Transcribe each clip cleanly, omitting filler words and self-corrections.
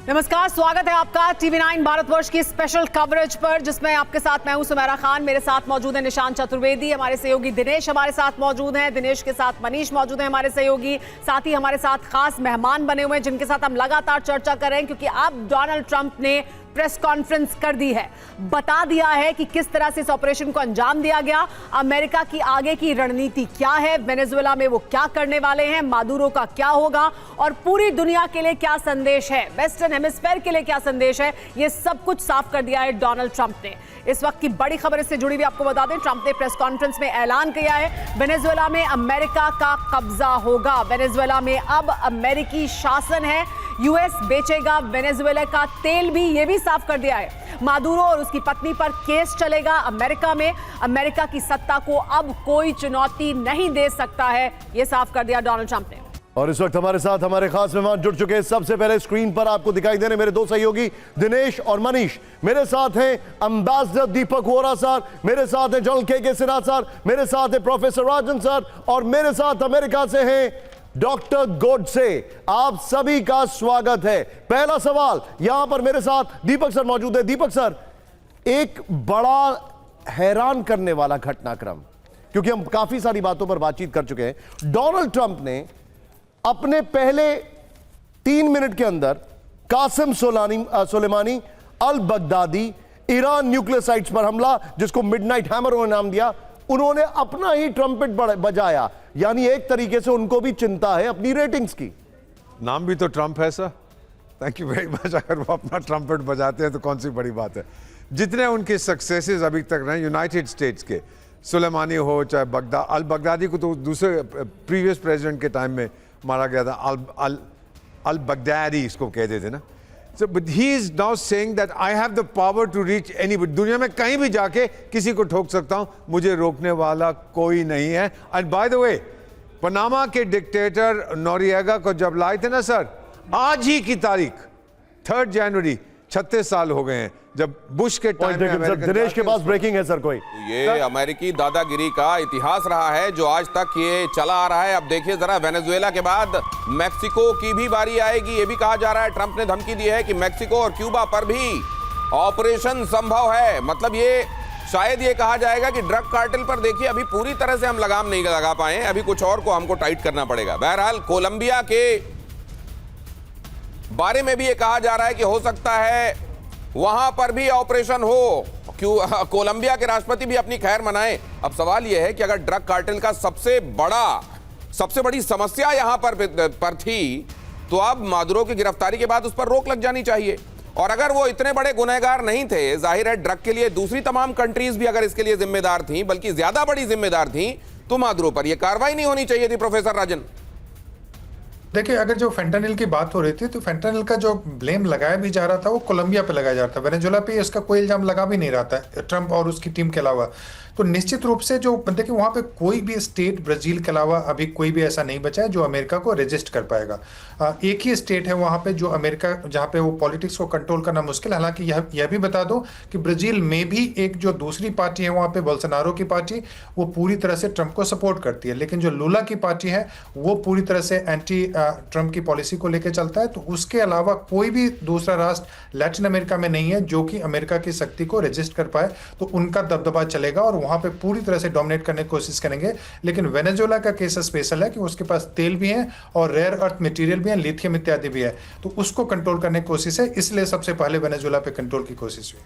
नमस्कार, स्वागत है आपका TV9 भारतवर्ष की स्पेशल कवरेज पर, जिसमें आपके साथ मैं हूं सुमेरा खान। मेरे साथ मौजूद है निशांत चतुर्वेदी, हमारे सहयोगी दिनेश हमारे साथ मौजूद हैं, दिनेश के साथ मनीष मौजूद है हमारे सहयोगी। साथ ही हमारे साथ खास मेहमान बने हुए हैं जिनके साथ हम लगातार चर्चा कर रहे हैं, क्योंकि अब डोनाल्ड ट्रंप ने प्रेस कॉन्फ्रेंस कर दी है, बता दिया है कि किस तरह से इस ऑपरेशन को अंजाम दिया गया, अमेरिका की आगे की रणनीति क्या है, वेनेजुएला में वो क्या करने वाले हैं, मादुरो का क्या होगा और पूरी दुनिया के लिए क्या संदेश है, वेस्टर्न हेमिस्फेयर के लिए क्या संदेश है, ये सब कुछ साफ कर दिया है डोनाल्ड ट्रंप ने। इस वक्त की बड़ी खबर इससे जुड़ी हुई आपको बता दें, ट्रंप ने प्रेस कॉन्फ्रेंस में ऐलान किया है वेनेजुएला में अमेरिका का कब्जा होगा। वेनेजुएला में अब अमेरिकी शासन है, यूएस बेचेगा वेनेजुएला का तेल भी, ये भी साफ कर दिया है। मादुरो और उसकी पत्नी पर केस चलेगा अमेरिका में, अमेरिका की सत्ता को अब कोई चुनौती नहीं दे सकता है, यह साफ कर दिया डोनाल्ड ट्रंप ने। और इस वक्त हमारे साथ हमारे खास मेहमान जुड़ चुके हैं। सबसे पहले स्क्रीन पर आपको दिखाई दे रहे मेरे दो सहयोगी दिनेश और मनीष। मेरे साथ हैं एम्बेसडर दीपक वोरा सर, मेरे साथ हैं जनरल के सिन्हा सर, मेरे साथ हैं प्रोफेसर राजन सर और मेरे साथ अमेरिका से हैं डॉक्टर गोडसे। आप सभी का स्वागत है। पहला सवाल, यहां पर मेरे साथ दीपक सर मौजूद है। दीपक सर, एक बड़ा हैरान करने वाला घटनाक्रम, क्योंकि हम काफी सारी बातों पर बातचीत कर चुके हैं। डोनाल्ड ट्रंप ने अपने पहले 3 मिनट के अंदर Qasim Sulemani, al Baghdadi, Iran nuclear sites पर हमला, जिसको मिडनाइट हैमर उन्होंने नाम दिया, उन्होंने अपना ही ट्रम्पेट बजाया। यानी एक तरीके से उनको भी चिंता है अपनी रेटिंग्स की। नाम भी तो ट्रंप है sir. Thank you very much. अगर वो अपना ट्रम्पेट बजाते हैं तो कौन सी बड़ी बात है। जितने उनके सक्सेसेस अभी तक रहे यूनाइटेड स्टेट्स के, सुलेमानी हो चाहे अल बगदादी को तो दूसरे प्रीवियस प्रेसिडेंट के टाइम में मारा गया था, अल बगदादी इसको कहते थे ना। So, but he is now saying that I have the power to reach anybody. दुनिया में कहीं भी जाके किसी को ठोक सकता हूं, मुझे रोकने वाला कोई नहीं है। And by the way, Panama के डिक्टेटर नोरिएगा को जब लाए थे ना सर, आज ही की तारीख 3 जनवरी 36 साल हो गए हैं जब बुश के टाइम में। दिनेश के पास ब्रेकिंग है सर कोई। ये अमेरिकी दादागिरी का इतिहास रहा है जो आज तक ये चला आ रहा है। अब देखिए जरा, वेनेजुएला के बाद मैक्सिको की भी बारी आएगी। ये भी कहा जा रहा है, ट्रंप ने धमकी दी है कि मैक्सिको और क्यूबा पर भी ऑपरेशन संभव है। मतलब ये शायद ये कहा जाएगा कि ड्रग कार्टेल पर देखिए अभी पूरी तरह से हम लगाम नहीं लगा पाए, अभी कुछ और को हमको टाइट करना पड़ेगा। बहरहाल कोलंबिया के बारे में भी ये कहा जा रहा है कि हो सकता है वहां पर भी ऑपरेशन हो, क्यों कोलंबिया के राष्ट्रपति भी अपनी खैर मनाएं। अब सवाल यह है कि अगर ड्रग कार्टेल का सबसे बड़ी समस्या यहां पर थी, तो अब मादुरो की गिरफ्तारी के बाद उस पर रोक लग जानी चाहिए। और अगर वो इतने बड़े गुनहगार नहीं थे, जाहिर है ड्रग के लिए दूसरी तमाम कंट्रीज भी अगर इसके लिए जिम्मेदार थी, बल्कि ज्यादा बड़ी जिम्मेदार थी, तो मादुरो पर यह कार्रवाई नहीं होनी चाहिए थी। प्रोफेसर राजन, देखिए, अगर जो फेंटानिल की बात हो रही थी तो फेंटानिल का जो ब्लेम लगाया भी जा रहा था वो कोलंबिया पे लगाया जा रहा था, वेनेजुएला पे इसका कोई इल्जाम लगा भी नहीं रहा था ट्रंप और उसकी टीम के अलावा। तो निश्चित रूप से जो देखिए वहाँ पे कोई भी स्टेट ब्राजील के अलावा अभी कोई भी ऐसा नहीं बचा है जो अमेरिका को रेजिस्ट कर पाएगा। एक ही स्टेट है वहाँ पे जो अमेरिका, जहाँ पे वो पॉलिटिक्स को कंट्रोल करना मुश्किल है। हालांकि यह भी बता दो कि ब्राजील में भी एक जो दूसरी पार्टी है वहाँ पे, बोल्सोनारो की पार्टी, वो पूरी तरह से ट्रंप को सपोर्ट करती है, लेकिन जो लूला की पार्टी है वो पूरी तरह से एंटी ट्रंप की पॉलिसी को लेकर चलता है। तो उसके अलावा कोई भी दूसरा राष्ट्र लैटिन अमेरिका में नहीं है जो कि अमेरिका की शक्ति को रेजिस्ट कर पाए, तो उनका दबदबा चलेगा और वहां पे पूरी तरह से डोमिनेट करने की कोशिश करेंगे। लेकिन वेनेजुएला का केस स्पेशल है कि उसके पास तेल भी है और रेयर अर्थ मटेरियल भी है, लिथियम इत्यादि भी है, तो उसको कंट्रोल करने की कोशिश है, इसलिए सबसे पहले वेनेजुएला पे कंट्रोल की कोशिश हुई।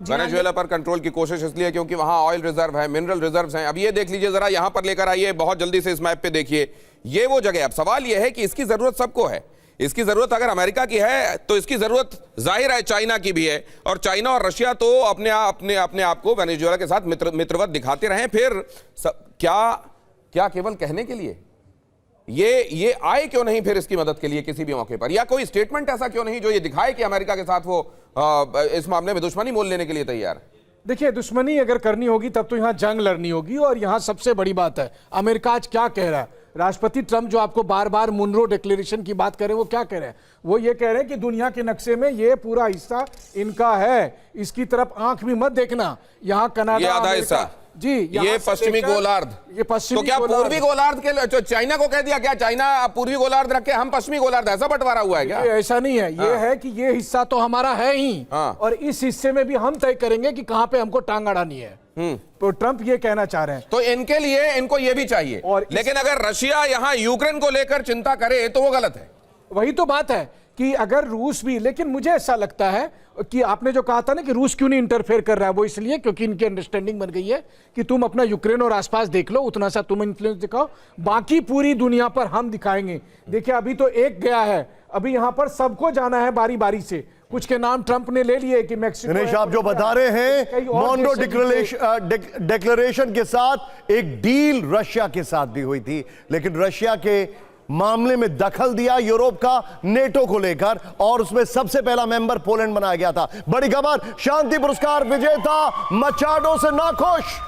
वेनेजुएला पर कंट्रोल की कोशिश इसलिए क्योंकि वहां ऑयल रिजर्व है, मिनरल रिजर्व्स हैं। अब ये देख लीजिए जरा, यहां पर लेकर आइए बहुत जल्दी से इस मैप पे देखिए, ये वो जगह। अब सवाल ये है कि इसकी जरूरत सबको है। इसकी जरूरत अगर अमेरिका की है तो इसकी जरूरत जाहिर है चाइना की भी है, और चाइना और रशिया तो अपने आप को वेनेजुएला के साथ मित्रवत दिखाते रहे। फिर क्या केवल कहने के लिए ये आए क्यों नहीं फिर इसकी मदद के लिए किसी भी मौके पर, या कोई स्टेटमेंट ऐसा क्यों नहीं जो ये दिखाए कि अमेरिका के साथ वो इस मामले में दुश्मनी मोल लेने के लिए तैयार? देखिए, दुश्मनी अगर करनी होगी तब तो यहां जंग लड़नी होगी। और यहां सबसे बड़ी बात है, अमेरिका आज क्या कह रहा है, राष्ट्रपति ट्रंप जो आपको बार बार मुनरो डिक्लेरेशन की बात कर रहे हैं, वो क्या कह रहे हैं? वो ये कह रहे हैं कि दुनिया के नक्शे में ये पूरा हिस्सा इनका है, इसकी तरफ आंख भी मत देखना। यहाँ कनाडा, आधा हिस्सा जी, यहाँ ये से पश्चिमी लेकर- गोलार्ध, ये पश्चिमी तो क्या गोलार्ध। पूर्वी गोलार्ध के जो चाइना को कह दिया, क्या चाइना पूर्वी गोलार्ध रख के हम पश्चिमी गोलार्ध, ऐसा बंटवारा हुआ है क्या? ये ऐसा नहीं है, ये है कि ये हिस्सा तो हमारा है ही, हाँ। और इस हिस्से में भी हम तय करेंगे कि कहां पे हमको टांग अड़ानी है। तो ट्रंप ये कहना चाह रहे हैं। तो इनके लिए इनको ये भी चाहिए, और लेकिन अगर रशिया यहां यूक्रेन को लेकर चिंता करे तो वो गलत है। वही तो बात है कि अगर रूस भी, लेकिन मुझे ऐसा लगता है कि आपने जो कहा था ना कि रूस क्यों नहीं इंटरफेयर कर रहा है, वो इसलिए क्योंकि इनकी अंडरस्टैंडिंग बन गई है कि तुम अपना यूक्रेन और आसपास देख लो, उतना सा तुम इन्फ्लुएंस दिखाओ, बाकी पूरी दुनिया पर हम दिखाएंगे। देखिए अभी तो एक गया है, अभी यहां पर सबको जाना है बारी बारी से। कुछ के नाम ट्रंप ने ले लिए कि मैक्सिको दिनेश है, आप जो बता रहे हैं कई और मॉन्ट्रो देशों डिक्लेरेशन के साथ एक डील रशिया के साथ भी हुई थी, लेकिन रशिया के मामले में दखल दिया यूरोप का नेटो को लेकर, और उसमें सबसे पहला मेंबर पोलैंड बनाया गया था। बड़ी खबर, शांति पुरस्कार विजेता मचाडो से नाखुश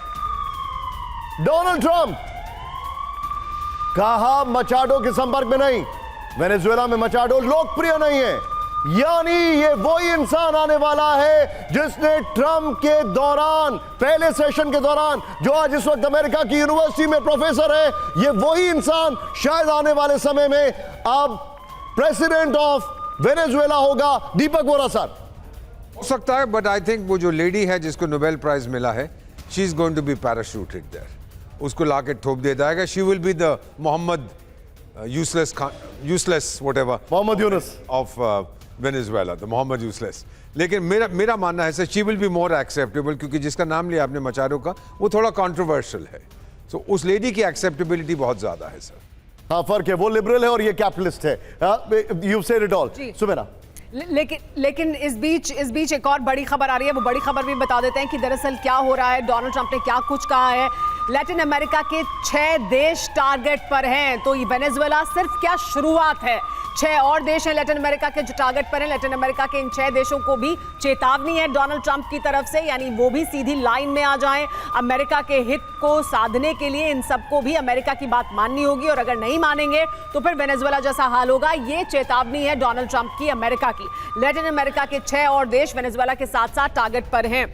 डोनाल्ड ट्रंप। कहा मचाडो के संपर्क में नहीं, वेनेजुएला में मचाडो लोकप्रिय नहीं है, यानी ये वही इंसान आने वाला है जिसने ट्रंप के दौरान, पहले सेशन के दौरान, जो आज इस वक्त अमेरिका की यूनिवर्सिटी में प्रोफेसर है, ये वही इंसान शायद आने वाले समय में अब प्रेसिडेंट ऑफ वेनेजुएला होगा। दीपक वोरा सर। हो सकता है, बट आई थिंक वो जो लेडी है जिसको नोबेल प्राइज मिला है, she is going to be parachuted there, उसको लाके ठोक दिया जाएगा। She will be the Mohammad useless whatever Mohammad Yunus of Venezuela, the Mohammad useless. लेकिन मेरा मानना है sir, she will be more acceptable, क्योंकि जिसका नाम लिया आपने मचाडो का, वो थोड़ा कंट्रोवर्शियल है, तो उस लेडी की एक्सेप्टेबिलिटी बहुत ज्यादा है सर। हाँ फर्क है, वो लिबरल है और ये कैपिटलिस्ट है। You said it all. Sumera. लेकिन इस बीच एक और बड़ी खबर आ रही है, वो बड़ी खबर भी बता देते हैं कि दरअसल क्या हो रहा है, डोनाल्ड ट्रंप ने क्या कुछ कहा है। लैटिन अमेरिका के 6 देश टारगेट पर हैं, तो ये वेनेजुएला सिर्फ क्या शुरुआत है। 6 और देश हैं लैटिन अमेरिका के जो टारगेट पर हैं। लैटिन अमेरिका के इन 6 देशों को भी चेतावनी है डोनाल्ड ट्रंप की तरफ से, यानी वो भी सीधी लाइन में आ जाएं। अमेरिका के हित को साधने के लिए इन सबको भी अमेरिका की बात माननी होगी, और अगर नहीं मानेंगे तो फिर वेनेजुएला जैसा हाल होगा। ये चेतावनी है डोनाल्ड ट्रंप की अमेरिका की। लैटिन अमेरिका के 6 और देश वेनेजुएला के साथ साथ टारगेट पर हैं।